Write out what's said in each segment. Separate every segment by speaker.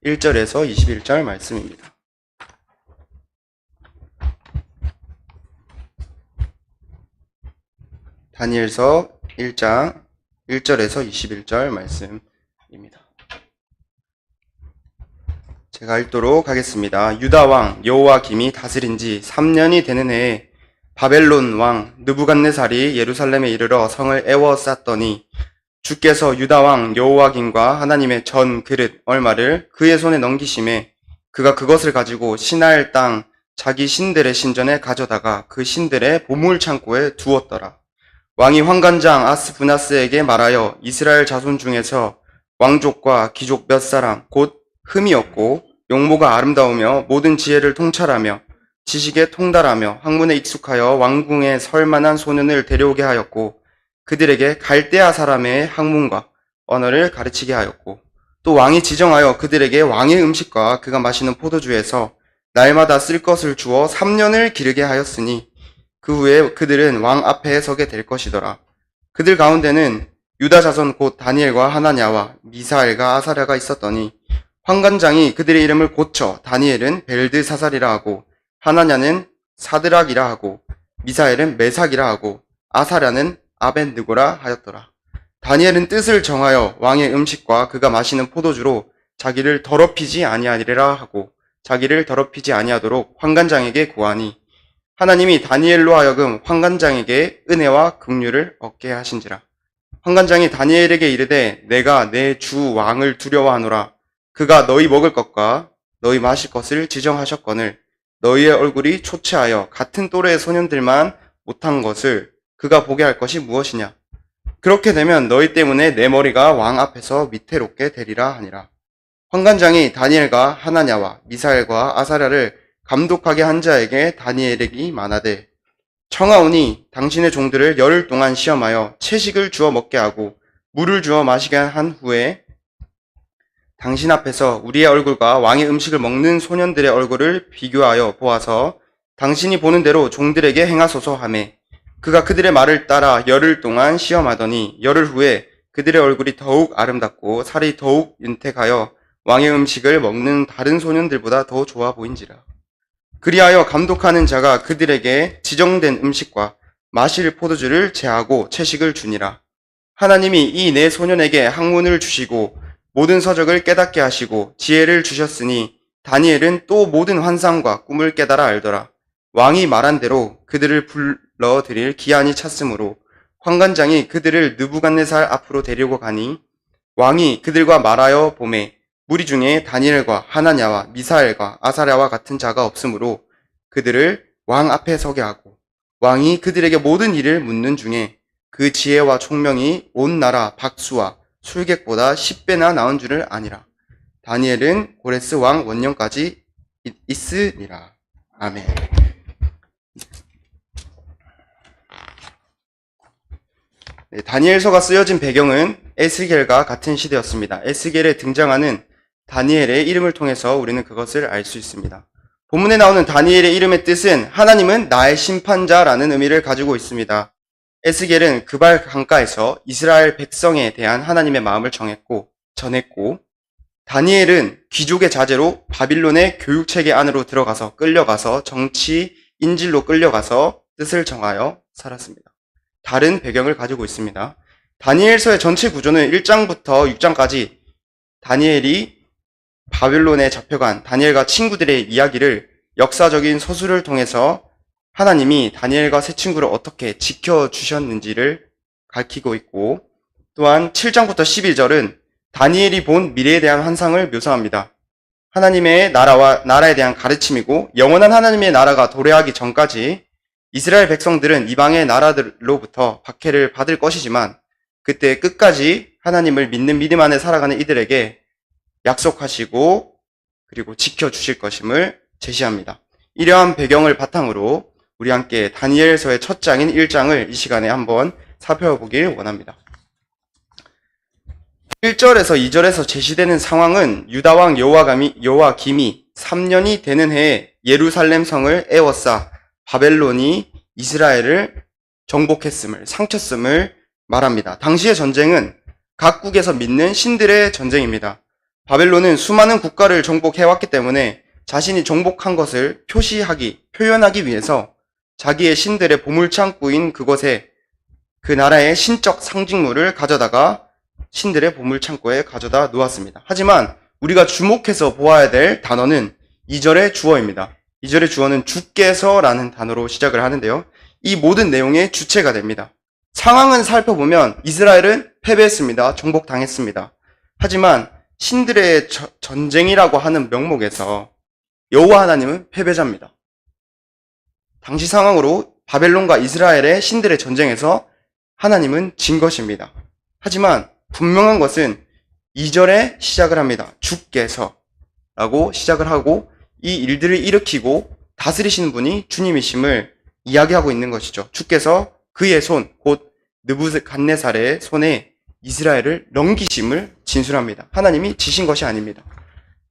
Speaker 1: 1절에서 21절 말씀입니다. 다니엘서 1장 1절에서 21절 말씀입니다. 제가 읽도록 하겠습니다. 유다 왕 여호와김이 다스린 지 3년이 되는 해에 바벨론 왕 느부갓네살이 예루살렘에 이르러 성을 에워쌌더니 주께서 유다 왕 여호와김과 하나님의 전 그릇 얼마를 그의 손에 넘기심에 그가 그것을 가지고 시나엘 땅 자기 신들의 신전에 가져다가 그 신들의 보물 창고에 두었더라. 왕이 환관장 아스부나스에게 말하여 이스라엘 자손 중에서 왕족과 귀족 몇 사람 곧 흠이 없고 용모가 아름다우며 모든 지혜를 통찰하며 지식에 통달하며 학문에 익숙하여 왕궁에 설 만한 소년을 데려오게 하였고 그들에게 갈대아 사람의 학문과 언어를 가르치게 하였고 또 왕이 지정하여 그들에게 왕의 음식과 그가 마시는 포도주에서 날마다 쓸 것을 주어 3년을 기르게 하였으니 그 후에 그들은 왕 앞에 서게 될 것이더라. 그들 가운데는 유다 자손 곧 다니엘과 하나냐와 미사엘과 아사랴가 있었더니 환관장이 그들의 이름을 고쳐 다니엘은 벨드사살이라 하고 하나냐는 사드락이라 하고 미사엘은 메삭이라 하고 아사랴는 아벤느고라 하였더라. 다니엘은 뜻을 정하여 왕의 음식과 그가 마시는 포도주로 자기를 더럽히지 아니하리라 하고 자기를 더럽히지 아니하도록 환관장에게 구하니 하나님이 다니엘로 하여금 환관장에게 은혜와 긍휼을 얻게 하신지라. 환관장이 다니엘에게 이르되 내가 내 주 왕을 두려워하노라. 그가 너희 먹을 것과 너희 마실 것을 지정하셨거늘 너희의 얼굴이 초췌하여 같은 또래의 소년들만 못한 것을 그가 보게 할 것이 무엇이냐. 그렇게 되면 너희 때문에 내 머리가 왕 앞에서 위태롭게 되리라 하니라. 환관장이 다니엘과 하나냐와 미사엘과 아사랴를 감독하게 한 자에게 다니엘에게 말하되 청하오니 당신의 종들을 열흘 동안 시험하여 채식을 주어 먹게 하고 물을 주어 마시게 한 후에 당신 앞에서 우리의 얼굴과 왕의 음식을 먹는 소년들의 얼굴을 비교하여 보아서 당신이 보는 대로 종들에게 행하소서 하매 그가 그들의 말을 따라 열흘 동안 시험하더니 열흘 후에 그들의 얼굴이 더욱 아름답고 살이 더욱 윤택하여 왕의 음식을 먹는 다른 소년들보다 더 좋아 보인지라. 그리하여 감독하는 자가 그들에게 지정된 음식과 마실 포도주를 제하고 채식을 주니라. 하나님이 이 네 소년에게 학문을 주시고 모든 서적을 깨닫게 하시고 지혜를 주셨으니 다니엘은 또 모든 환상과 꿈을 깨달아 알더라. 왕이 말한 대로 그들을 불러들일 기한이 찼으므로 환관장이 그들을 느부갓네살 앞으로 데리고 가니 왕이 그들과 말하여 보매 무리 중에 다니엘과 하나냐와 미사엘과 아사랴와 같은 자가 없으므로 그들을 왕 앞에 서게 하고 왕이 그들에게 모든 일을 묻는 중에 그 지혜와 총명이 온 나라 박수와 술객보다 10배나 나은 줄을 아니라. 다니엘은 고레스 왕 원년까지 있으니라. 아멘. 네, 다니엘서가 쓰여진 배경은 에스겔과 같은 시대였습니다. 에스겔에 등장하는 다니엘의 이름을 통해서 우리는 그것을 알 수 있습니다. 본문에 나오는 다니엘의 이름의 뜻은 하나님은 나의 심판자라는 의미를 가지고 있습니다. 에스겔은 그발 강가에서 이스라엘 백성에 대한 하나님의 마음을 전했고 다니엘은 귀족의 자제로 바빌론의 교육체계 안으로 들어가서 끌려가서 정치 인질로 끌려가서 뜻을 정하여 살았습니다. 다른 배경을 가지고 있습니다. 다니엘서의 전체 구조는 1장부터 6장까지 다니엘이 바빌론에 잡혀간 다니엘과 친구들의 이야기를 역사적인 서술을 통해서 하나님이 다니엘과 세 친구를 어떻게 지켜주셨는지를 가르치고 있고 또한 7장부터 12절은 다니엘이 본 미래에 대한 환상을 묘사합니다. 하나님의 나라에 대한 가르침이고 영원한 하나님의 나라가 도래하기 전까지 이스라엘 백성들은 이방의 나라들로부터 박해를 받을 것이지만 그때 끝까지 하나님을 믿는 믿음 안에 살아가는 이들에게 약속하시고 그리고 지켜주실 것임을 제시합니다. 이러한 배경을 바탕으로 우리 함께 다니엘서의 첫 장인 1장을 이 시간에 한번 살펴보길 원합니다. 1절에서 2절에서 제시되는 상황은 유다 왕 여호와김이 3년이 되는 해에 예루살렘 성을 에워싸 바벨론이 이스라엘을 정복했음을, 상쳤음을 말합니다. 당시의 전쟁은 각국에서 믿는 신들의 전쟁입니다. 바벨론은 수많은 국가를 정복해왔기 때문에 자신이 정복한 것을 표현하기 위해서 자기의 신들의 보물창고인 그곳에 그 나라의 신적 상징물을 가져다가 신들의 보물창고에 가져다 놓았습니다. 하지만 우리가 주목해서 보아야 될 단어는 2절의 주어입니다. 2절의 주어는 주께서라는 단어로 시작을 하는데요. 이 모든 내용의 주체가 됩니다. 상황은 살펴보면 이스라엘은 패배했습니다. 정복당했습니다. 하지만 신들의 전쟁이라고 하는 명목에서 여호와 하나님은 패배자입니다. 당시 상황으로 바벨론과 이스라엘의 신들의 전쟁에서 하나님은 진 것입니다. 하지만 분명한 것은 2절에 시작을 합니다. 주께서 라고 시작을 하고 이 일들을 일으키고 다스리시는 분이 주님이심을 이야기하고 있는 것이죠. 주께서 그의 손, 곧 느부갓네살의 손에 이스라엘을 넘기심을 진술합니다. 하나님이 지신 것이 아닙니다.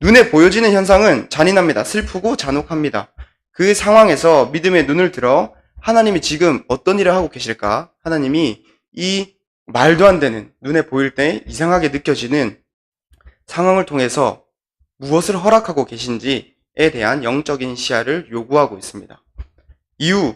Speaker 1: 눈에 보여지는 현상은 잔인합니다. 슬프고 잔혹합니다. 그 상황에서 믿음의 눈을 들어 하나님이 지금 어떤 일을 하고 계실까? 하나님이 이 말도 안 되는, 눈에 보일 때 이상하게 느껴지는 상황을 통해서 무엇을 허락하고 계신지에 대한 영적인 시야를 요구하고 있습니다. 이후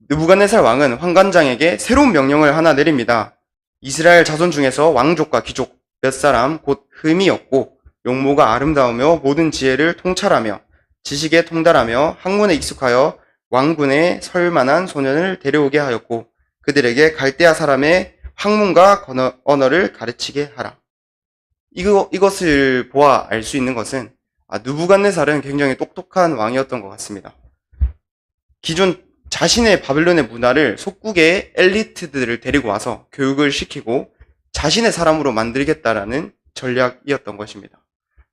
Speaker 1: 느부갓네살 왕은 환관장에게 새로운 명령을 하나 내립니다. 이스라엘 자손 중에서 왕족과 귀족 몇 사람 곧 흠이 없고 용모가 아름다우며 모든 지혜를 통찰하며 지식에 통달하며 학문에 익숙하여 왕군에 설 만한 소년을 데려오게 하였고 그들에게 갈대아 사람의 학문과 언어를 가르치게 하라. 이것을 보아 알 수 있는 것은 느부갓네살은 굉장히 똑똑한 왕이었던 것 같습니다. 기존 자신의 바벨론의 문화를 속국의 엘리트들을 데리고 와서 교육을 시키고 자신의 사람으로 만들겠다라는 전략이었던 것입니다.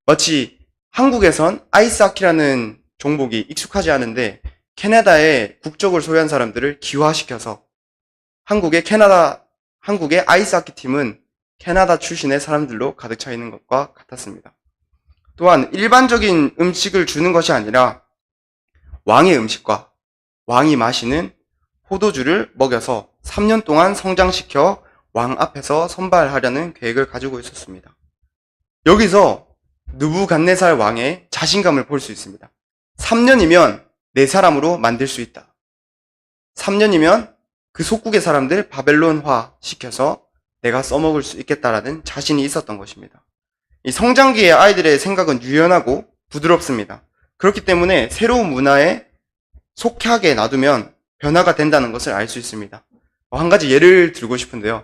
Speaker 1: 마치 한국에선 아이스하키라는 종목이 익숙하지 않은데 캐나다의 국적을 소유한 사람들을 기화시켜서 한국의 아이스하키 팀은 캐나다 출신의 사람들로 가득 차 있는 것과 같았습니다. 또한 일반적인 음식을 주는 것이 아니라 왕의 음식과 왕이 마시는 포도주를 먹여서 3년 동안 성장시켜 왕 앞에서 선발하려는 계획을 가지고 있었습니다. 여기서 느부갓네살 왕의 자신감을 볼 수 있습니다. 3년이면 내 사람으로 만들 수 있다. 3년이면 그 속국의 사람들 바벨론화 시켜서 내가 써먹을 수 있겠다라는 자신이 있었던 것입니다. 이 성장기의 아이들의 생각은 유연하고 부드럽습니다. 그렇기 때문에 새로운 문화에 속하게 놔두면 변화가 된다는 것을 알 수 있습니다. 한 가지 예를 들고 싶은데요.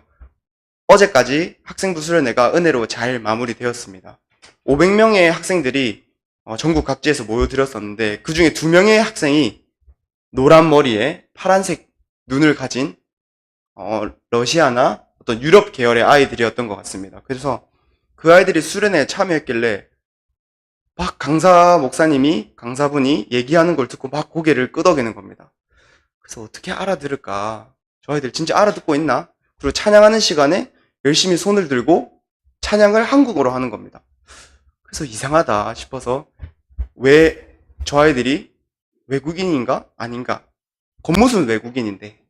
Speaker 1: 어제까지 학생부 수련회가 은혜로 잘 마무리되었습니다. 500명의 학생들이 전국 각지에서 모여들었었는데 그 중에 2명의 학생이 노란 머리에 파란색 눈을 가진 러시아나 어떤 유럽 계열의 아이들이었던 것 같습니다. 그래서 그 아이들이 수련회에 참여했길래 막 강사분이 얘기하는 걸 듣고 막 고개를 끄덕이는 겁니다. 그래서 어떻게 알아들을까? 저 아이들 진짜 알아듣고 있나? 그리고 찬양하는 시간에 열심히 손을 들고 찬양을 한국어로 하는 겁니다. 그래서 이상하다 싶어서 왜 저 아이들이 외국인인가? 아닌가? 겉모습은 외국인인데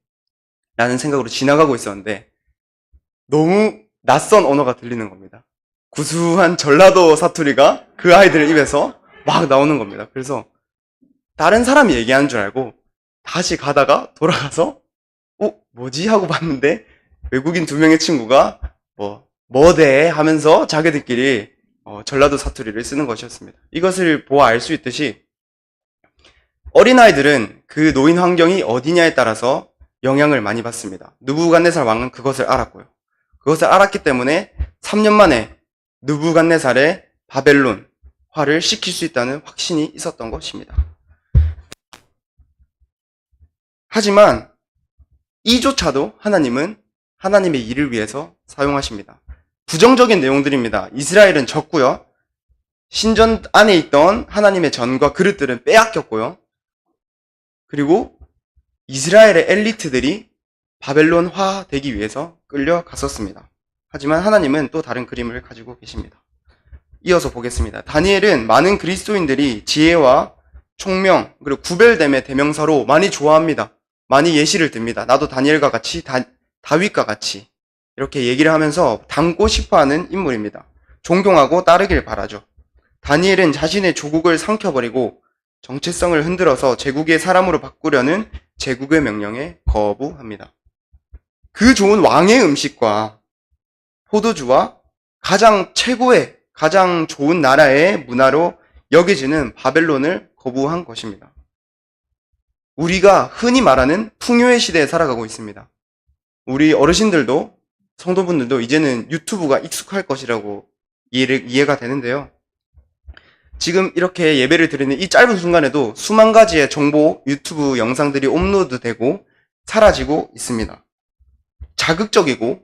Speaker 1: 라는 생각으로 지나가고 있었는데 너무 낯선 언어가 들리는 겁니다. 구수한 전라도 사투리가 그 아이들 입에서 막 나오는 겁니다. 그래서 다른 사람이 얘기하는 줄 알고 다시 가다가 돌아가서 뭐지? 하고 봤는데 외국인 2명의 친구가 뭐대? 하면서 자기들끼리 전라도 사투리를 쓰는 것이었습니다. 이것을 보아 알 수 있듯이 어린아이들은 그 노인 환경이 어디냐에 따라서 영향을 많이 받습니다. 느부갓네살 왕은 그것을 알았고요. 그것을 알았기 때문에 3년 만에 느부갓네살의 바벨론화를 시킬 수 있다는 확신이 있었던 것입니다. 하지만 이조차도 하나님은 하나님의 일을 위해서 사용하십니다. 부정적인 내용들입니다. 이스라엘은 졌고요. 신전 안에 있던 하나님의 전과 그릇들은 빼앗겼고요. 그리고 이스라엘의 엘리트들이 바벨론화 되기 위해서 끌려갔었습니다. 하지만 하나님은 또 다른 그림을 가지고 계십니다. 이어서 보겠습니다. 다니엘은 많은 그리스도인들이 지혜와 총명 그리고 구별됨의 대명사로 많이 좋아합니다. 많이 예시를 듭니다. 나도 다니엘과 같이 다윗과 같이 이렇게 얘기를 하면서 닮고 싶어하는 인물입니다. 존경하고 따르길 바라죠. 다니엘은 자신의 조국을 삼켜버리고 정체성을 흔들어서 제국의 사람으로 바꾸려는 제국의 명령에 거부합니다. 그 좋은 왕의 음식과 포도주와 가장 최고의, 가장 좋은 나라의 문화로 여겨지는 바벨론을 거부한 것입니다. 우리가 흔히 말하는 풍요의 시대에 살아가고 있습니다. 우리 어르신들도 성도분들도 이제는 유튜브가 익숙할 것이라고 이해가 되는데요. 지금 이렇게 예배를 드리는 이 짧은 순간에도 수만 가지의 정보 유튜브 영상들이 업로드되고 사라지고 있습니다. 자극적이고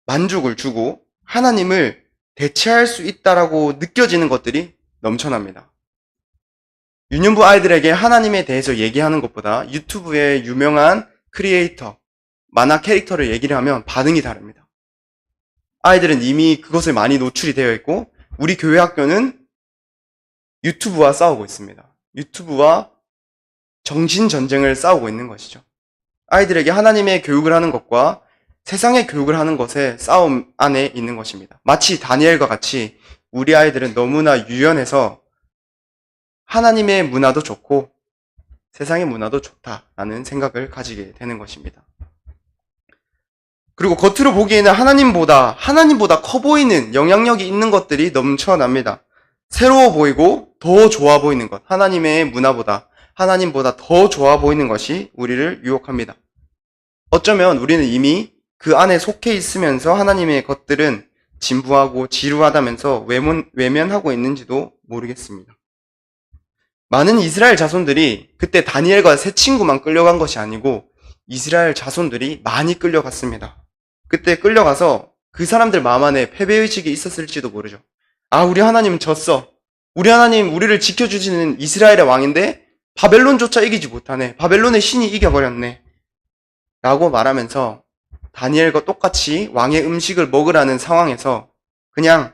Speaker 1: 만족을 주고 하나님을 대체할 수 있다라고 느껴지는 것들이 넘쳐납니다. 유년부 아이들에게 하나님에 대해서 얘기하는 것보다 유튜브의 유명한 크리에이터, 만화 캐릭터를 얘기를 하면 반응이 다릅니다. 아이들은 이미 그것을 많이 노출이 되어 있고 우리 교회 학교는 유튜브와 싸우고 있습니다. 유튜브와 정신전쟁을 싸우고 있는 것이죠. 아이들에게 하나님의 교육을 하는 것과 세상의 교육을 하는 것의 싸움 안에 있는 것입니다. 마치 다니엘과 같이 우리 아이들은 너무나 유연해서 하나님의 문화도 좋고 세상의 문화도 좋다라는 생각을 가지게 되는 것입니다. 그리고 겉으로 보기에는 하나님보다 커 보이는 영향력이 있는 것들이 넘쳐납니다. 새로워 보이고 더 좋아 보이는 것, 하나님의 문화보다, 하나님보다 더 좋아 보이는 것이 우리를 유혹합니다. 어쩌면 우리는 이미 그 안에 속해 있으면서 하나님의 것들은 진부하고 지루하다면서 외면하고 있는지도 모르겠습니다. 많은 이스라엘 자손들이 그때 다니엘과 세 친구만 끌려간 것이 아니고 이스라엘 자손들이 많이 끌려갔습니다. 그때 끌려가서 그 사람들 마음 안에 패배의식이 있었을지도 모르죠. 아, 우리 하나님은 졌어. 우리 하나님 우리를 지켜주시는 이스라엘의 왕인데 바벨론조차 이기지 못하네. 바벨론의 신이 이겨버렸네. 라고 말하면서 다니엘과 똑같이 왕의 음식을 먹으라는 상황에서 그냥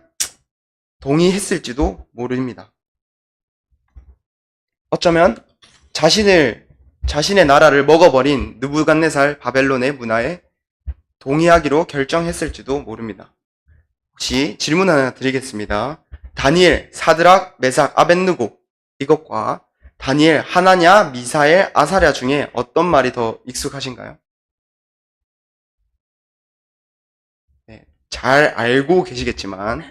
Speaker 1: 동의했을지도 모릅니다. 어쩌면 자신의 나라를 먹어버린 느부갓네살 바벨론의 문화에 동의하기로 결정했을지도 모릅니다. 혹시 질문 하나 드리겠습니다. 다니엘, 사드락, 메삭, 아벳느고 이것과 다니엘, 하나냐, 미사엘, 아사랴 중에 어떤 말이 더 익숙하신가요? 네, 잘 알고 계시겠지만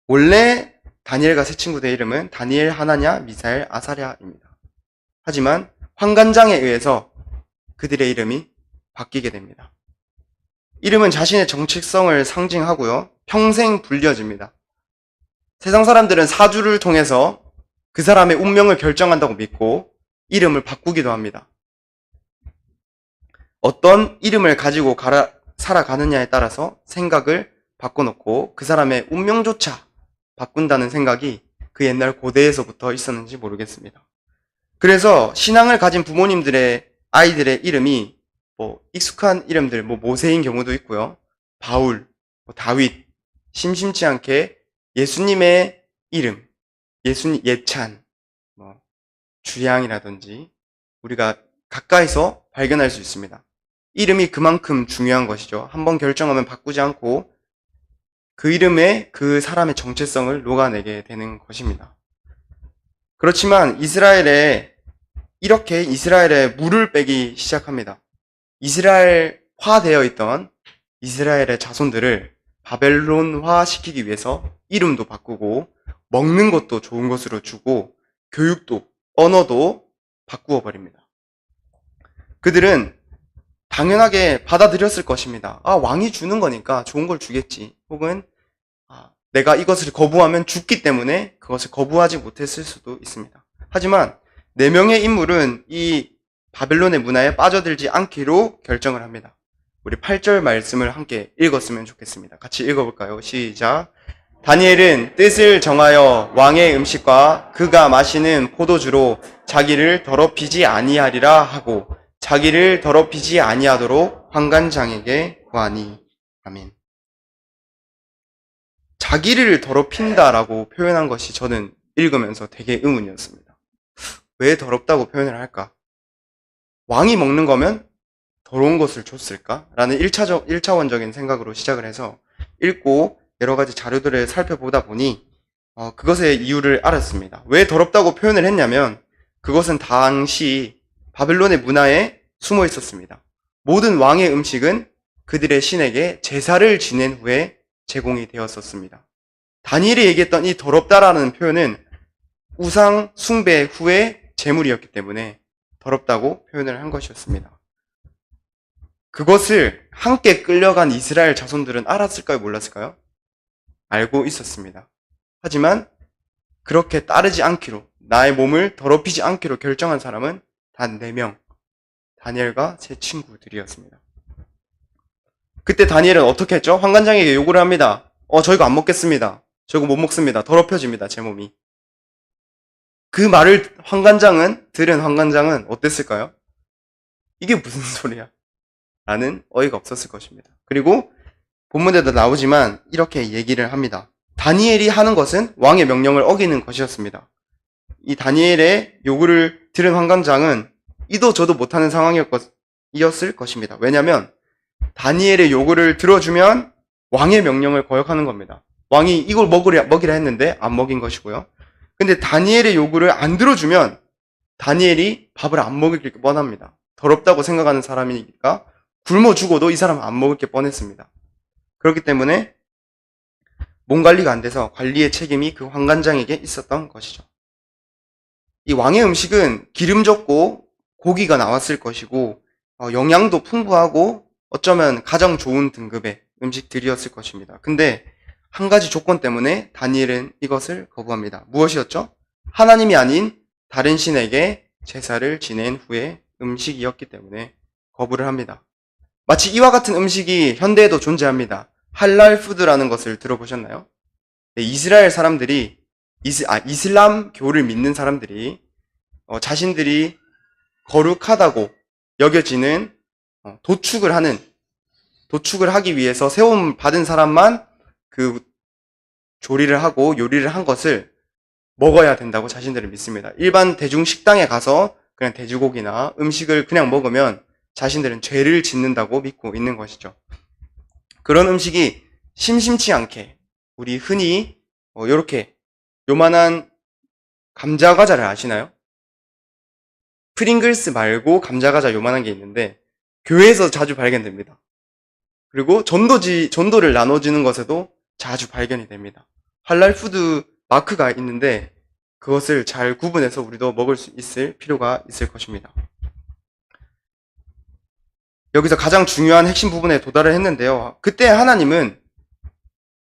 Speaker 1: 원래 다니엘과 세 친구들의 이름은 다니엘, 하나냐, 미사엘, 아사랴입니다. 하지만 환관장에 의해서 그들의 이름이 바뀌게 됩니다. 이름은 자신의 정체성을 상징하고요. 평생 불려집니다. 세상 사람들은 사주를 통해서 그 사람의 운명을 결정한다고 믿고 이름을 바꾸기도 합니다. 어떤 이름을 가지고 살아가느냐에 따라서 생각을 바꿔놓고 그 사람의 운명조차 바꾼다는 생각이 그 옛날 고대에서부터 있었는지 모르겠습니다. 그래서 신앙을 가진 부모님들의 아이들의 이름이 익숙한 이름들, 모세인 경우도 있고요. 바울, 다윗, 심심치 않게 예수님의 이름, 예찬, 주양이라든지 우리가 가까이서 발견할 수 있습니다. 이름이 그만큼 중요한 것이죠. 한번 결정하면 바꾸지 않고 그 이름에 그 사람의 정체성을 녹아내게 되는 것입니다. 그렇지만 이렇게 이스라엘에 물을 빼기 시작합니다. 이스라엘화되어 있던 이스라엘의 자손들을 바벨론화 시키기 위해서 이름도 바꾸고 먹는 것도 좋은 것으로 주고 교육도 언어도 바꾸어 버립니다. 그들은 당연하게 받아들였을 것입니다. 아, 왕이 주는 거니까 좋은 걸 주겠지. 혹은 내가 이것을 거부하면 죽기 때문에 그것을 거부하지 못했을 수도 있습니다. 하지만 4명의 인물은 이 바벨론의 문화에 빠져들지 않기로 결정을 합니다. 우리 8절 말씀을 함께 읽었으면 좋겠습니다. 같이 읽어볼까요? 시작. 다니엘은 뜻을 정하여 왕의 음식과 그가 마시는 포도주로 자기를 더럽히지 아니하리라 하고 자기를 더럽히지 아니하도록 환관장에게 구하니. 아멘. 자기를 더럽힌다라고 표현한 것이 저는 읽으면서 되게 의문이었습니다. 왜 더럽다고 표현을 할까? 왕이 먹는 거면 더러운 것을 줬을까? 라는 1차원적인 생각으로 시작을 해서 읽고 여러 가지 자료들을 살펴보다 보니 그것의 이유를 알았습니다. 왜 더럽다고 표현을 했냐면 그것은 당시 바벨론의 문화에 숨어 있었습니다. 모든 왕의 음식은 그들의 신에게 제사를 지낸 후에 제공이 되었었습니다. 다니엘이 얘기했던 이 더럽다라는 표현은 우상 숭배 후의 제물이었기 때문에 더럽다고 표현을 한 것이었습니다. 그것을 함께 끌려간 이스라엘 자손들은 알았을까요? 몰랐을까요? 알고 있었습니다. 하지만 그렇게 따르지 않기로, 나의 몸을 더럽히지 않기로 결정한 사람은 단 4명, 다니엘과 제 친구들이었습니다. 그때 다니엘은 어떻게 했죠? 환관장에게 요구를 합니다. 저 이거 안 먹겠습니다. 저 이거 못 먹습니다. 더럽혀집니다, 제 몸이. 그 말을 들은 환관장은 어땠을까요? 이게 무슨 소리야? 라는 어이가 없었을 것입니다. 그리고 본문에도 나오지만 이렇게 얘기를 합니다. 다니엘이 하는 것은 왕의 명령을 어기는 것이었습니다. 이 다니엘의 요구를 들은 환관장은 이도 저도 못하는 상황이었을 것입니다. 왜냐하면 다니엘의 요구를 들어주면 왕의 명령을 거역하는 겁니다. 왕이 이걸 먹이라 했는데 안 먹인 것이고요. 근데 다니엘의 요구를 안 들어주면 다니엘이 밥을 안 먹을 게 뻔합니다. 더럽다고 생각하는 사람이니까 굶어 죽어도 이 사람은 안 먹을 게 뻔했습니다. 그렇기 때문에 몸 관리가 안 돼서 관리의 책임이 그 환관장에게 있었던 것이죠. 이 왕의 음식은 기름졌고 고기가 나왔을 것이고 영양도 풍부하고 어쩌면 가장 좋은 등급의 음식들이었을 것입니다. 근데 한 가지 조건 때문에 다니엘은 이것을 거부합니다. 무엇이었죠? 하나님이 아닌 다른 신에게 제사를 지낸 후에 음식이었기 때문에 거부를 합니다. 마치 이와 같은 음식이 현대에도 존재합니다. 할랄 푸드라는 것을 들어보셨나요? 네, 이스라엘 사람들이 이슬람교를 믿는 사람들이 자신들이 거룩하다고 여겨지는 도축을 하기 위해서 세움 받은 사람만 그 조리를 하고 요리를 한 것을 먹어야 된다고 자신들은 믿습니다. 일반 대중 식당에 가서 그냥 돼지고기나 음식을 그냥 먹으면 자신들은 죄를 짓는다고 믿고 있는 것이죠. 그런 음식이 심심치 않게 우리 흔히 요렇게 요만한 감자 과자를 아시나요? 프링글스 말고 감자 과자 요만한 게 있는데 교회에서 자주 발견됩니다. 그리고 전도를 나눠주는 것에도 자주 발견이 됩니다. 할랄 푸드 마크가 있는데 그것을 잘 구분해서 우리도 먹을 수 있을 필요가 있을 것입니다. 여기서 가장 중요한 핵심 부분에 도달을 했는데요. 그때 하나님은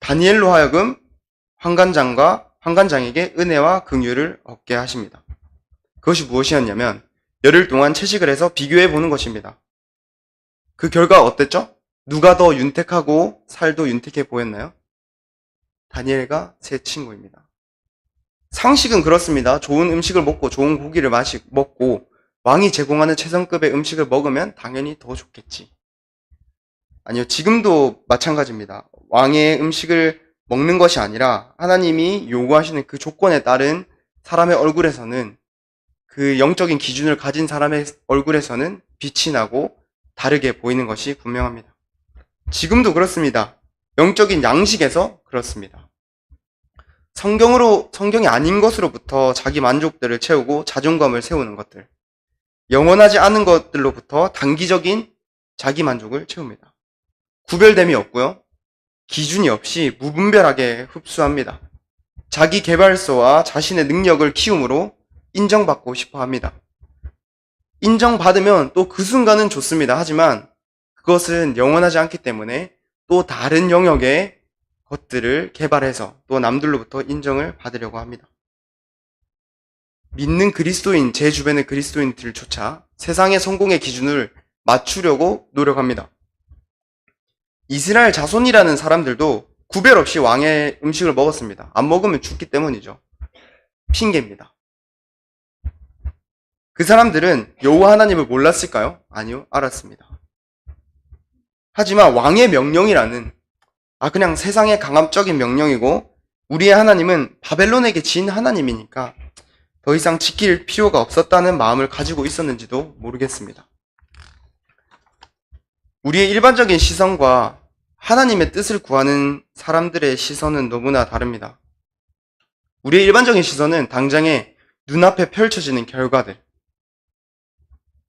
Speaker 1: 다니엘로 하여금 환관장에게 은혜와 긍휼을 얻게 하십니다. 그것이 무엇이었냐면 열흘 동안 채식을 해서 비교해 보는 것입니다. 그 결과 어땠죠? 누가 더 윤택하고 살도 윤택해 보였나요? 다니엘과 제 친구입니다. 상식은 그렇습니다. 좋은 음식을 먹고 좋은 고기를 먹고 왕이 제공하는 최상급의 음식을 먹으면 당연히 더 좋겠지. 아니요, 지금도 마찬가지입니다. 왕의 음식을 먹는 것이 아니라 하나님이 요구하시는 그 조건에 따른 사람의 얼굴에서는, 그 영적인 기준을 가진 사람의 얼굴에서는 빛이 나고 다르게 보이는 것이 분명합니다. 지금도 그렇습니다. 영적인 양식에서 그렇습니다. 성경이 아닌 것으로부터 자기 만족들을 채우고 자존감을 세우는 것들, 영원하지 않은 것들로부터 단기적인 자기 만족을 채웁니다. 구별됨이 없고요. 기준이 없이 무분별하게 흡수합니다. 자기 개발서와 자신의 능력을 키움으로 인정받고 싶어 합니다. 인정받으면 또 그 순간은 좋습니다. 하지만 그것은 영원하지 않기 때문에 또 다른 영역의 것들을 개발해서 또 남들로부터 인정을 받으려고 합니다. 믿는 그리스도인, 제 주변의 그리스도인들조차 세상의 성공의 기준을 맞추려고 노력합니다. 이스라엘 자손이라는 사람들도 구별 없이 왕의 음식을 먹었습니다. 안 먹으면 죽기 때문이죠. 핑계입니다. 그 사람들은 여호와 하나님을 몰랐을까요? 아니요, 알았습니다. 하지만 왕의 명령이라는 그냥 세상의 강압적인 명령이고 우리의 하나님은 바벨론에게 진 하나님이니까 더 이상 지킬 필요가 없었다는 마음을 가지고 있었는지도 모르겠습니다. 우리의 일반적인 시선과 하나님의 뜻을 구하는 사람들의 시선은 너무나 다릅니다. 우리의 일반적인 시선은 당장에 눈앞에 펼쳐지는 결과들.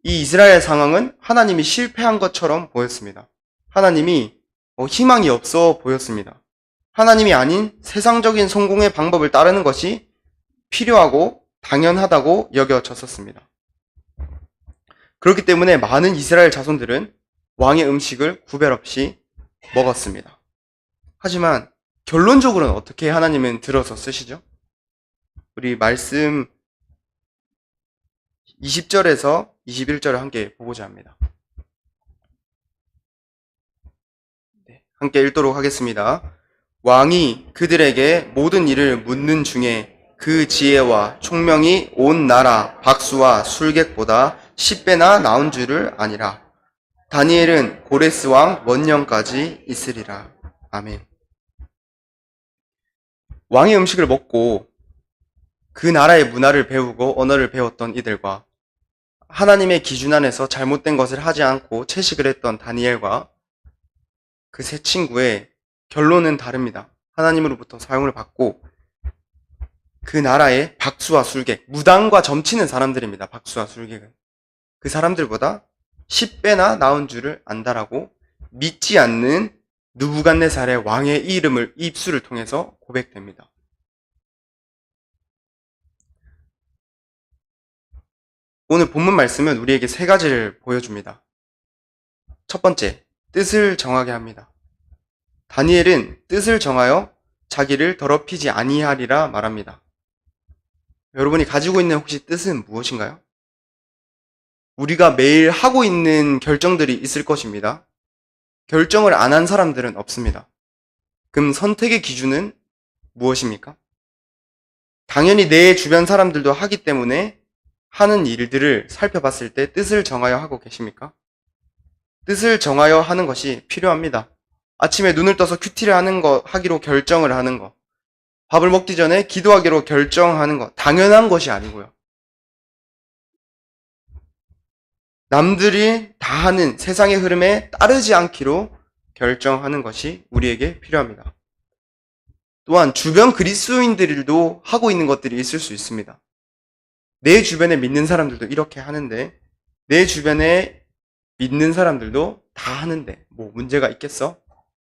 Speaker 1: 이 이스라엘 상황은 하나님이 실패한 것처럼 보였습니다. 하나님이 희망이 없어 보였습니다. 하나님이 아닌 세상적인 성공의 방법을 따르는 것이 필요하고 당연하다고 여겨졌었습니다. 그렇기 때문에 많은 이스라엘 자손들은 왕의 음식을 구별 없이 먹었습니다. 하지만 결론적으로는 어떻게 하나님은 들어서 쓰시죠? 우리 말씀 20절에서 21절을 함께 보고자 합니다. 함께 읽도록 하겠습니다. 왕이 그들에게 모든 일을 묻는 중에 그 지혜와 총명이 온 나라 박수와 술객보다 10배나 나은 줄을 아니라. 다니엘은 고레스 왕 원년까지 있으리라. 아멘. 왕의 음식을 먹고 그 나라의 문화를 배우고 언어를 배웠던 이들과 하나님의 기준 안에서 잘못된 것을 하지 않고 채식을 했던 다니엘과 그 세 친구의 결론은 다릅니다. 하나님으로부터 사용을 받고 그 나라의 박수와 술객, 무당과 점치는 사람들입니다. 박수와 술객은. 그 사람들보다 10배나 나은 줄을 안다라고 믿지 않는 느부갓네살의 왕의 이름을 입술을 통해서 고백됩니다. 오늘 본문 말씀은 우리에게 세 가지를 보여줍니다. 첫 번째, 뜻을 정하게 합니다. 다니엘은 뜻을 정하여 자기를 더럽히지 아니하리라 말합니다. 여러분이 가지고 있는 혹시 뜻은 무엇인가요? 우리가 매일 하고 있는 결정들이 있을 것입니다. 결정을 안 한 사람들은 없습니다. 그럼 선택의 기준은 무엇입니까? 당연히 내 주변 사람들도 하기 때문에 하는 일들을 살펴봤을 때 뜻을 정하여 하고 계십니까? 뜻을 정하여 하는 것이 필요합니다. 아침에 눈을 떠서 큐티를 하기로 결정을 하는 것, 밥을 먹기 전에 기도하기로 결정하는 것, 당연한 것이 아니고요. 남들이 다 하는 세상의 흐름에 따르지 않기로 결정하는 것이 우리에게 필요합니다. 또한 주변 그리스도인들도 하고 있는 것들이 있을 수 있습니다. 내 주변에 믿는 사람들도 이렇게 하는데 내 주변에 믿는 사람들도 다 하는데 뭐 문제가 있겠어?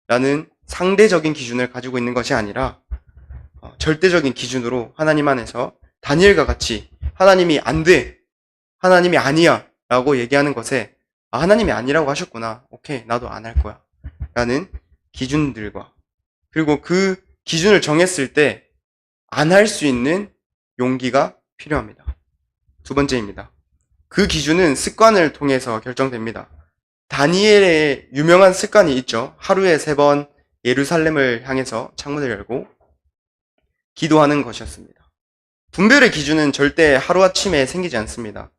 Speaker 1: 라는 상대적인 기준을 가지고 있는 것이 아니라 절대적인 기준으로 하나님 안에서 다니엘과 같이 하나님이 안 돼, 하나님이 아니야 라고 얘기하는 것에 하나님이 아니라고 하셨구나, 오케이 나도 안 할 거야 라는 기준들과 그리고 그 기준을 정했을 때 안 할 수 있는 용기가 필요합니다. 두 번째입니다. 그 기준은 습관을 통해서 결정됩니다. 다니엘의 유명한 습관이 있죠. 하루에 3번 예루살렘을 향해서 창문을 열고 기도하는 것이었습니다. 분별의 기준은 절대 하루아침에 생기지 않습니다.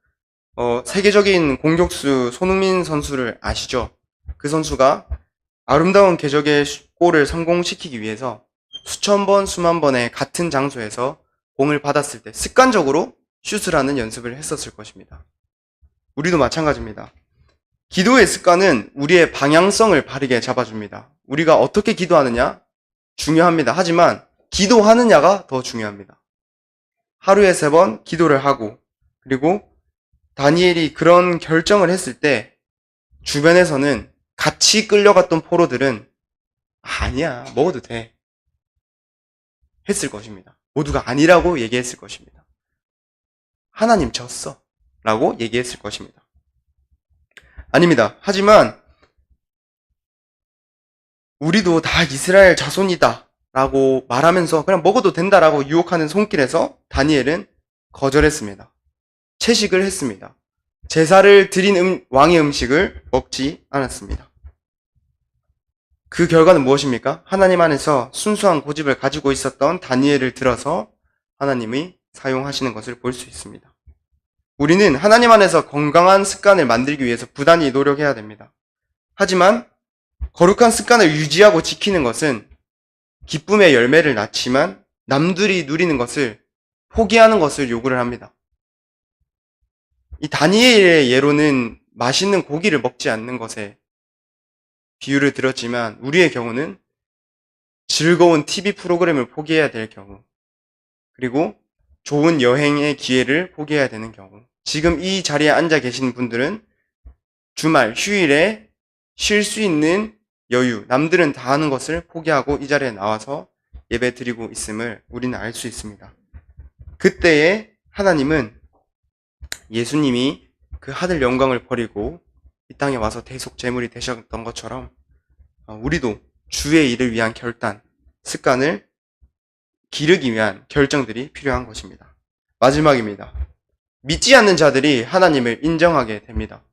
Speaker 1: 세계적인 공격수 손흥민 선수를 아시죠? 그 선수가 아름다운 궤적의 골을 성공시키기 위해서 수천 번, 수만 번의 같은 장소에서 공을 받았을 때 습관적으로 슛을 하는 연습을 했었을 것입니다. 우리도 마찬가지입니다. 기도의 습관은 우리의 방향성을 바르게 잡아줍니다. 우리가 어떻게 기도하느냐? 중요합니다. 하지만 기도하느냐가 더 중요합니다. 하루에 3번 기도를 하고 그리고 다니엘이 그런 결정을 했을 때 주변에서는 같이 끌려갔던 포로들은 아니야, 먹어도 돼 했을 것입니다. 모두가 아니라고 얘기했을 것입니다. 하나님 졌어 라고 얘기했을 것입니다. 아닙니다. 하지만 우리도 다 이스라엘 자손이다 라고 말하면서 그냥 먹어도 된다라고 유혹하는 손길에서 다니엘은 거절했습니다. 채식을 했습니다. 제사를 드린 왕의 음식을 먹지 않았습니다. 그 결과는 무엇입니까? 하나님 안에서 순수한 고집을 가지고 있었던 다니엘을 들어서 하나님이 사용하시는 것을 볼 수 있습니다. 우리는 하나님 안에서 건강한 습관을 만들기 위해서 부단히 노력해야 됩니다. 하지만 거룩한 습관을 유지하고 지키는 것은 기쁨의 열매를 낳지만 남들이 누리는 것을 포기하는 것을 요구를 합니다. 이 다니엘의 예로는 맛있는 고기를 먹지 않는 것에 비유를 들었지만 우리의 경우는 즐거운 TV 프로그램을 포기해야 될 경우, 그리고 좋은 여행의 기회를 포기해야 되는 경우, 지금 이 자리에 앉아 계신 분들은 주말, 휴일에 쉴 수 있는 여유, 남들은 다 하는 것을 포기하고 이 자리에 나와서 예배 드리고 있음을 우리는 알 수 있습니다. 그때에 하나님은 예수님이 그 하늘 영광을 버리고 이 땅에 와서 대속 제물이 되셨던 것처럼 우리도 주의 일을 위한 결단, 습관을 기르기 위한 결정들이 필요한 것입니다. 마지막입니다. 믿지 않는 자들이 하나님을 인정하게 됩니다.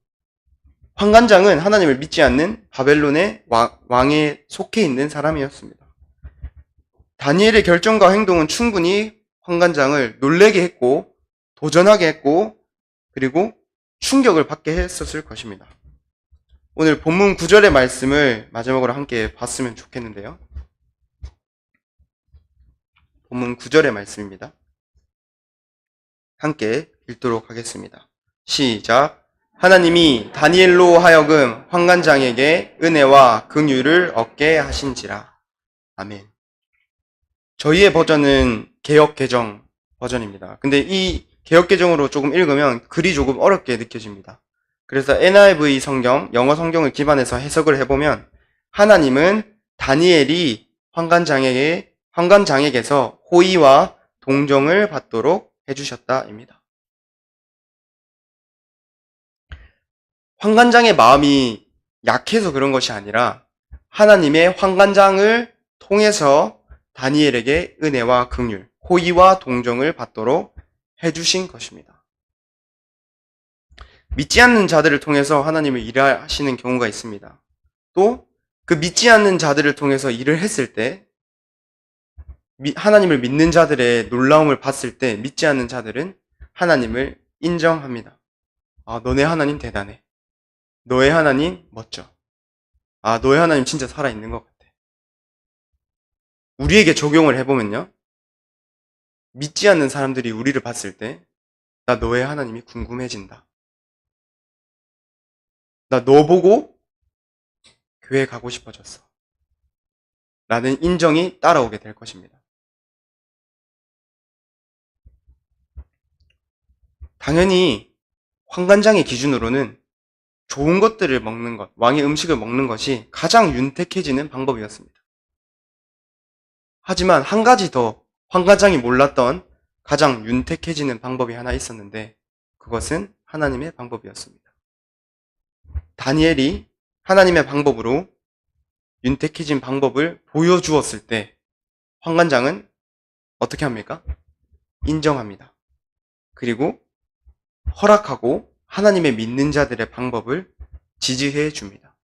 Speaker 1: 환관장은 하나님을 믿지 않는 바벨론의 왕에 속해 있는 사람이었습니다. 다니엘의 결정과 행동은 충분히 환관장을 놀라게 했고 도전하게 했고 그리고 충격을 받게 했었을 것입니다. 오늘 본문 9절의 말씀을 마지막으로 함께 봤으면 좋겠는데요. 본문 9절의 말씀입니다. 함께 읽도록 하겠습니다. 시작. 하나님이 다니엘로 하여금 환관장에게 은혜와 긍휼을 얻게 하신지라. 아멘. 저희의 버전은 개역개정 버전입니다. 근데 이 개역개정으로 조금 읽으면 글이 조금 어렵게 느껴집니다. 그래서 NIV 성경, 영어 성경을 기반해서 해석을 해보면 하나님은 다니엘이 환관장에게서 호의와 동정을 받도록 해주셨다입니다. 환관장의 마음이 약해서 그런 것이 아니라 하나님의 환관장을 통해서 다니엘에게 은혜와 긍휼, 호의와 동정을 받도록 해주신 것입니다. 믿지 않는 자들을 통해서 하나님을 일하시는 경우가 있습니다. 또 그 믿지 않는 자들을 통해서 일을 했을 때 하나님을 믿는 자들의 놀라움을 봤을 때 믿지 않는 자들은 하나님을 인정합니다. 아, 너네 하나님 대단해. 너의 하나님 멋져. 아, 너의 하나님 진짜 살아있는 것 같아. 우리에게 적용을 해보면요. 믿지 않는 사람들이 우리를 봤을 때 나 너의 하나님이 궁금해진다. 나 너 보고 교회 가고 싶어졌어. 라는 인정이 따라오게 될 것입니다. 당연히 환관장의 기준으로는 좋은 것들을 먹는 것, 왕의 음식을 먹는 것이 가장 윤택해지는 방법이었습니다. 하지만 한 가지 더 환관장이 몰랐던 가장 윤택해지는 방법이 하나 있었는데 그것은 하나님의 방법이었습니다. 다니엘이 하나님의 방법으로 윤택해진 방법을 보여주었을 때 환관장은 어떻게 합니까? 인정합니다. 그리고 허락하고 하나님의 믿는 자들의 방법을 지지해 줍니다.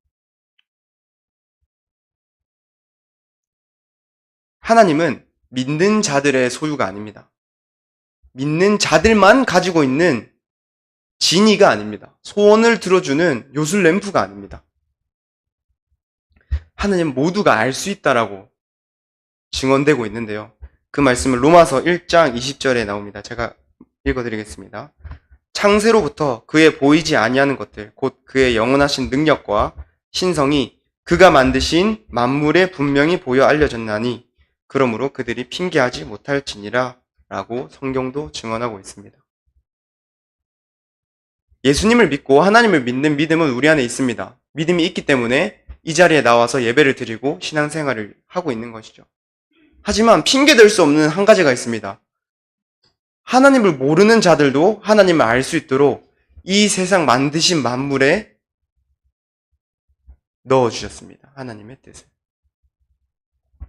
Speaker 1: 하나님은 믿는 자들의 소유가 아닙니다. 믿는 자들만 가지고 있는 진의가 아닙니다. 소원을 들어주는 요술램프가 아닙니다. 하나님 모두가 알 수 있다라고 증언되고 있는데요. 그 말씀은 로마서 1장 20절에 나옵니다. 제가 읽어드리겠습니다. 창세로부터 그의 보이지 아니하는 것들, 곧 그의 영원하신 능력과 신성이 그가 만드신 만물에 분명히 보여 알려졌나니 그러므로 그들이 핑계하지 못할지니라 라고 성경도 증언하고 있습니다. 예수님을 믿고 하나님을 믿는 믿음은 우리 안에 있습니다. 믿음이 있기 때문에 이 자리에 나와서 예배를 드리고 신앙생활을 하고 있는 것이죠. 하지만 핑계될 수 없는 한 가지가 있습니다. 하나님을 모르는 자들도 하나님을 알 수 있도록 이 세상 만드신 만물에 넣어주셨습니다. 하나님의 뜻을.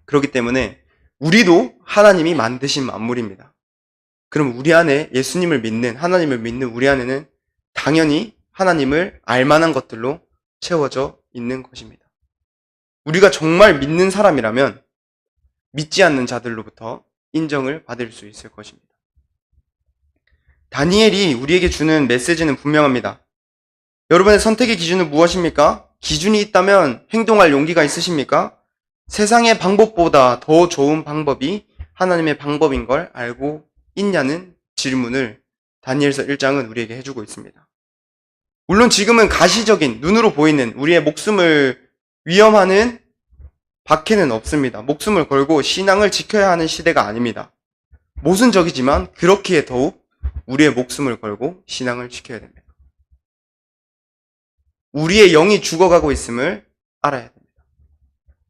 Speaker 1: 그렇기 때문에 우리도 하나님이 만드신 만물입니다. 그럼 우리 안에 예수님을 믿는, 하나님을 믿는 우리 안에는 당연히 하나님을 알만한 것들로 채워져 있는 것입니다. 우리가 정말 믿는 사람이라면 믿지 않는 자들로부터 인정을 받을 수 있을 것입니다. 다니엘이 우리에게 주는 메시지는 분명합니다. 여러분의 선택의 기준은 무엇입니까? 기준이 있다면 행동할 용기가 있으십니까? 세상의 방법보다 더 좋은 방법이 하나님의 방법인 걸 알고 있냐는 질문을 다니엘서 1장은 우리에게 해주고 있습니다. 물론 지금은 가시적인 눈으로 보이는 우리의 목숨을 위험하는 박해는 없습니다. 목숨을 걸고 신앙을 지켜야 하는 시대가 아닙니다. 모순적이지만 그렇기에 더욱 우리의 목숨을 걸고 신앙을 지켜야 됩니다. 우리의 영이 죽어가고 있음을 알아야 됩니다.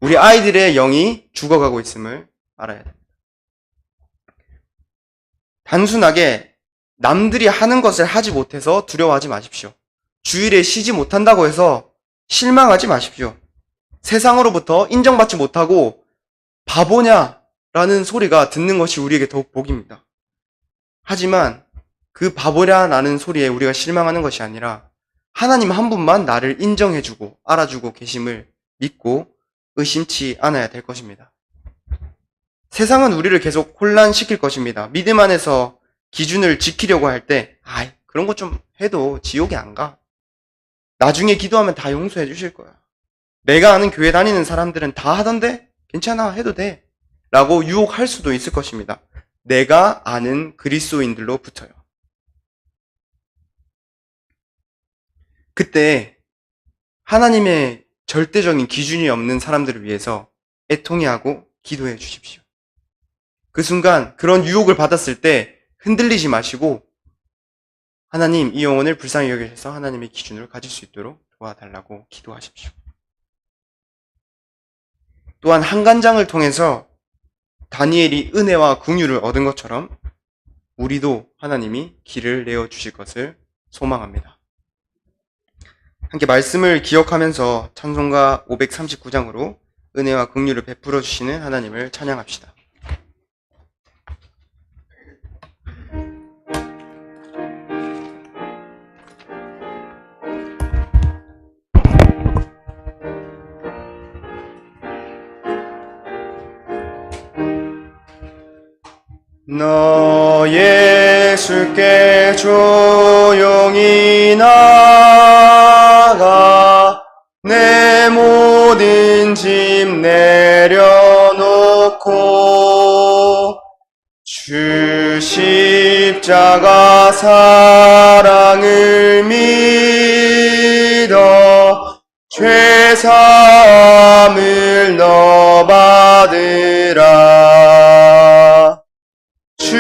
Speaker 1: 우리 아이들의 영이 죽어가고 있음을 알아야 됩니다. 단순하게 남들이 하는 것을 하지 못해서 두려워하지 마십시오. 주일에 쉬지 못한다고 해서 실망하지 마십시오. 세상으로부터 인정받지 못하고 바보냐라는 소리가 듣는 것이 우리에게 더욱 복입니다. 하지만 그 바보냐라는 소리에 우리가 실망하는 것이 아니라 하나님 한 분만 나를 인정해주고 알아주고 계심을 믿고 의심치 않아야 될 것입니다. 세상은 우리를 계속 혼란시킬 것입니다. 믿음 안에서 기준을 지키려고 할 때 그런 거 좀 해도 지옥에 안 가. 나중에 기도하면 다 용서해 주실 거야. 내가 아는 교회 다니는 사람들은 다 하던데? 괜찮아, 해도 돼. 라고 유혹할 수도 있을 것입니다. 내가 아는 그리스도인들로 붙어요. 그때 하나님의 절대적인 기준이 없는 사람들을 위해서 애통해하고 기도해 주십시오. 그 순간 그런 유혹을 받았을 때 흔들리지 마시고 하나님, 이 영혼을 불쌍히 여기셔서 하나님의 기준을 가질 수 있도록 도와달라고 기도하십시오. 또한 한간장을 통해서 다니엘이 은혜와 긍휼을 얻은 것처럼 우리도 하나님이 길을 내어주실 것을 소망합니다. 함께 말씀을 기억하면서 찬송가 539장으로 은혜와 긍휼을 베풀어 주시는 하나님을 찬양합시다. 너 예수께 조용히 나가 내 모든 짐 내려놓고 주 십자가 사랑을 믿어 죄 사함을 너 받으라. 주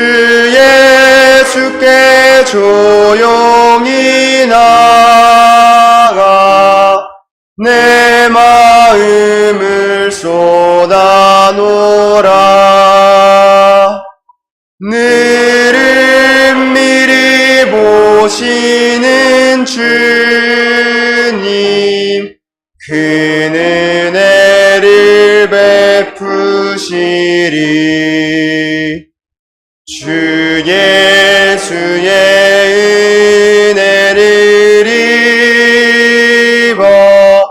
Speaker 1: 예수께 조용히 나가 내 마음을 쏟아놓으라. 늘은 미리 보시는 주님 그 은혜를 베푸시리. 주 예수의 은혜를 입어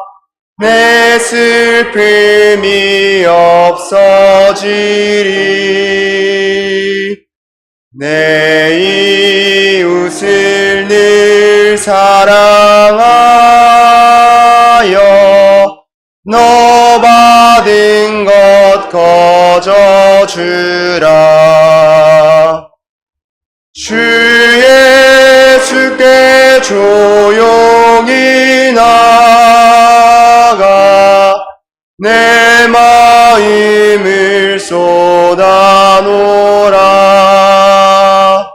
Speaker 1: 내 슬픔이 없어지리. 내 이웃을 늘 사랑하여 너 받은 것 거저 주라. 주 예수께 조용히 나가 내 마음을 쏟아놓으라.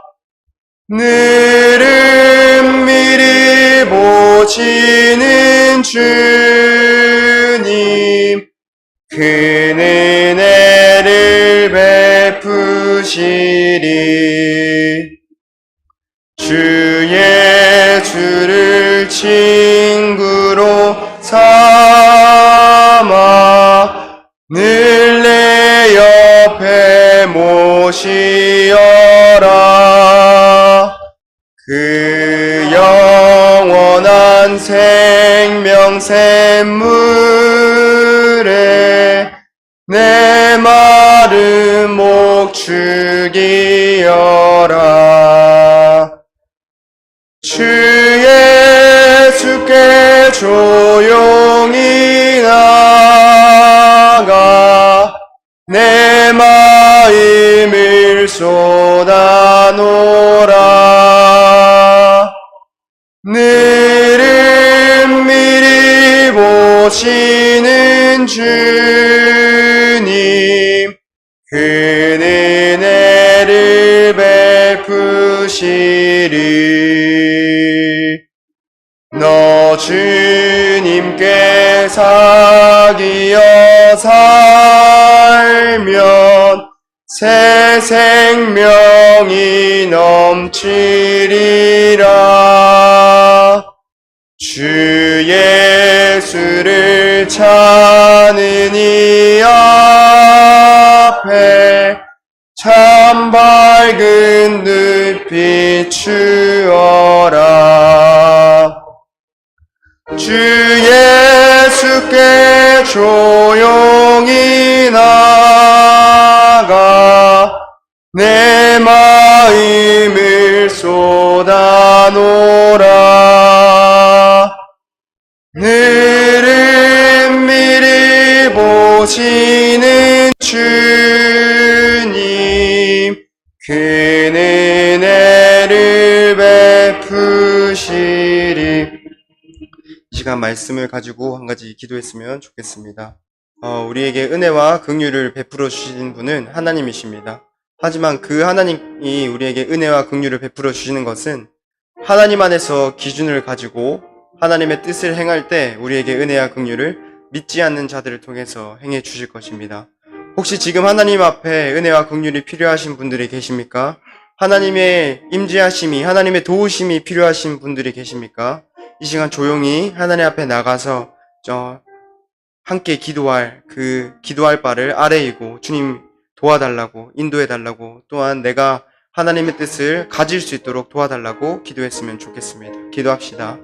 Speaker 1: 늘은 미리 보시는 주님 그 은혜를 베푸시리. 주 예수를 친구로 삼아 늘 내 옆에 모시어라. 그 영원한 생명 샘물에 내 마른 목 죽이어라. 주 예수께 조용히 나가 내 마음을 쏟아놓으라. 늘은 미리 보시는 넘치리. 너 주님께 사기여 살면 새 생명이 넘치리라. 주 예수를 찾는 이 앞에 참 밝은 눈 비추어라. 주 예수께 조용히 나가 내 마음을 쏟아놓으라. 늘은 미리 보시는 주님, 그는 은혜를 베푸시리. 이 시간 말씀을 가지고 한 가지 기도했으면 좋겠습니다. 우리에게 은혜와 긍휼을 베풀어 주신 분은 하나님이십니다. 하지만 그 하나님이 우리에게 은혜와 긍휼을 베풀어 주시는 것은 하나님 안에서 기준을 가지고 하나님의 뜻을 행할 때 우리에게 은혜와 긍휼을 믿지 않는 자들을 통해서 행해 주실 것입니다. 혹시 지금 하나님 앞에 은혜와 긍휼이 필요하신 분들이 계십니까? 하나님의 임재하심이, 하나님의 도우심이 필요하신 분들이 계십니까? 이 시간 조용히 하나님 앞에 나가서 함께 기도할 바를 아뢰이고 주님 도와달라고, 인도해달라고, 또한 내가 하나님의 뜻을 가질 수 있도록 도와달라고 기도했으면 좋겠습니다. 기도합시다.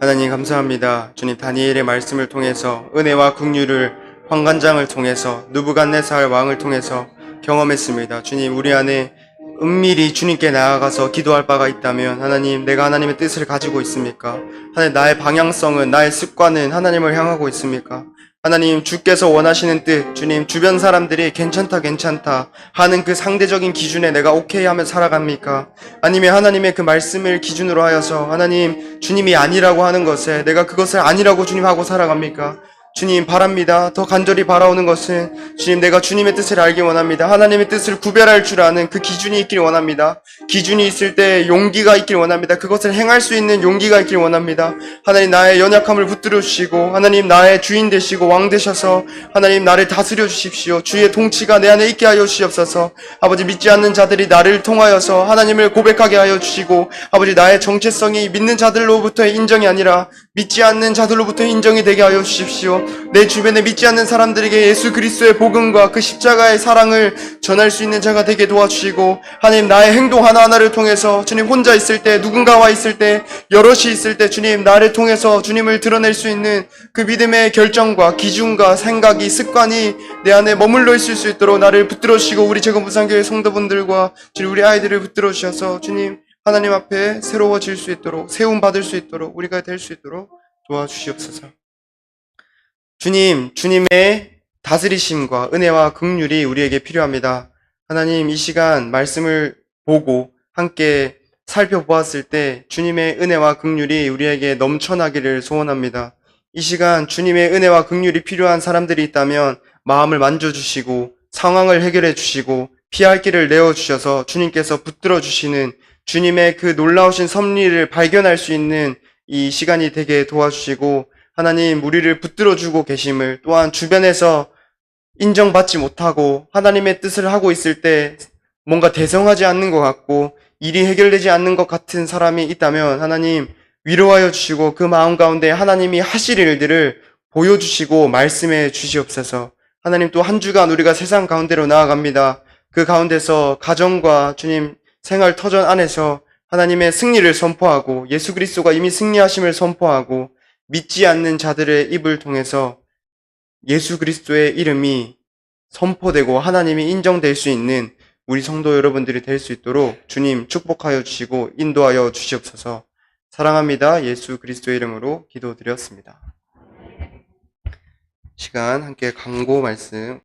Speaker 1: 하나님 감사합니다. 주님, 다니엘의 말씀을 통해서 은혜와 긍휼을 환관장을 통해서 느부갓네살 왕을 통해서 경험했습니다. 주님, 우리 안에 은밀히 주님께 나아가서 기도할 바가 있다면 하나님, 내가 하나님의 뜻을 가지고 있습니까? 하나님, 나의 방향성은, 나의 습관은 하나님을 향하고 있습니까? 하나님, 주께서 원하시는 뜻, 주님, 주변 사람들이 괜찮다 하는 그 상대적인 기준에 내가 오케이 하며 살아갑니까? 아니면 하나님의 그 말씀을 기준으로 하여서 하나님, 주님이 아니라고 하는 것에 내가 그것을 아니라고 주님 하고 살아갑니까? 주님, 바랍니다. 더 간절히 바라오는 것은 주님, 내가 주님의 뜻을 알기 원합니다. 하나님의 뜻을 구별할 줄 아는 그 기준이 있길 원합니다. 기준이 있을 때 용기가 있길 원합니다. 그것을 행할 수 있는 용기가 있길 원합니다. 하나님, 나의 연약함을 붙들어 주시고 하나님, 나의 주인 되시고 왕 되셔서 하나님, 나를 다스려 주십시오. 주의 통치가 내 안에 있게 하여 주시옵소서. 아버지, 믿지 않는 자들이 나를 통하여서 하나님을 고백하게 하여 주시고 아버지, 나의 정체성이 믿는 자들로부터의 인정이 아니라 믿지 않는 자들로부터 인정이 되게 하여 주십시오. 내 주변에 믿지 않는 사람들에게 예수 그리스도의 복음과 그 십자가의 사랑을 전할 수 있는 자가 되게 도와주시고 하나님, 나의 행동 하나하나를 통해서 주님, 혼자 있을 때, 누군가와 있을 때, 여럿이 있을 때 주님, 나를 통해서 주님을 드러낼 수 있는 그 믿음의 결정과 기준과 생각이, 습관이 내 안에 머물러 있을 수 있도록 나를 붙들어 주시고 우리 제거부산교회 성도분들과 주님, 우리 아이들을 붙들어 주셔서 주님, 하나님 앞에 새로워질 수 있도록, 세움 받을 수 있도록, 우리가 될 수 있도록 도와주시옵소서. 주님, 주님의 다스리심과 은혜와 긍휼이 우리에게 필요합니다. 하나님, 이 시간 말씀을 보고 함께 살펴보았을 때 주님의 은혜와 긍휼이 우리에게 넘쳐나기를 소원합니다. 이 시간 주님의 은혜와 긍휼이 필요한 사람들이 있다면 마음을 만져주시고 상황을 해결해 주시고 피할 길을 내어주셔서 주님께서 붙들어 주시는 주님의 그 놀라우신 섭리를 발견할 수 있는 이 시간이 되게 도와주시고 하나님, 우리를 붙들어주고 계심을, 또한 주변에서 인정받지 못하고 하나님의 뜻을 하고 있을 때 뭔가 대성하지 않는 것 같고 일이 해결되지 않는 것 같은 사람이 있다면 하나님, 위로하여 주시고 그 마음 가운데 하나님이 하실 일들을 보여주시고 말씀해 주시옵소서. 하나님, 또 한 주간 우리가 세상 가운데로 나아갑니다. 그 가운데서 가정과 주님, 생활 터전 안에서 하나님의 승리를 선포하고 예수 그리스도가 이미 승리하심을 선포하고 믿지 않는 자들의 입을 통해서 예수 그리스도의 이름이 선포되고 하나님이 인정될 수 있는 우리 성도 여러분들이 될 수 있도록 주님 축복하여 주시고 인도하여 주시옵소서. 사랑합니다. 예수 그리스도의 이름으로 기도드렸습니다. 시간 함께 강고 말씀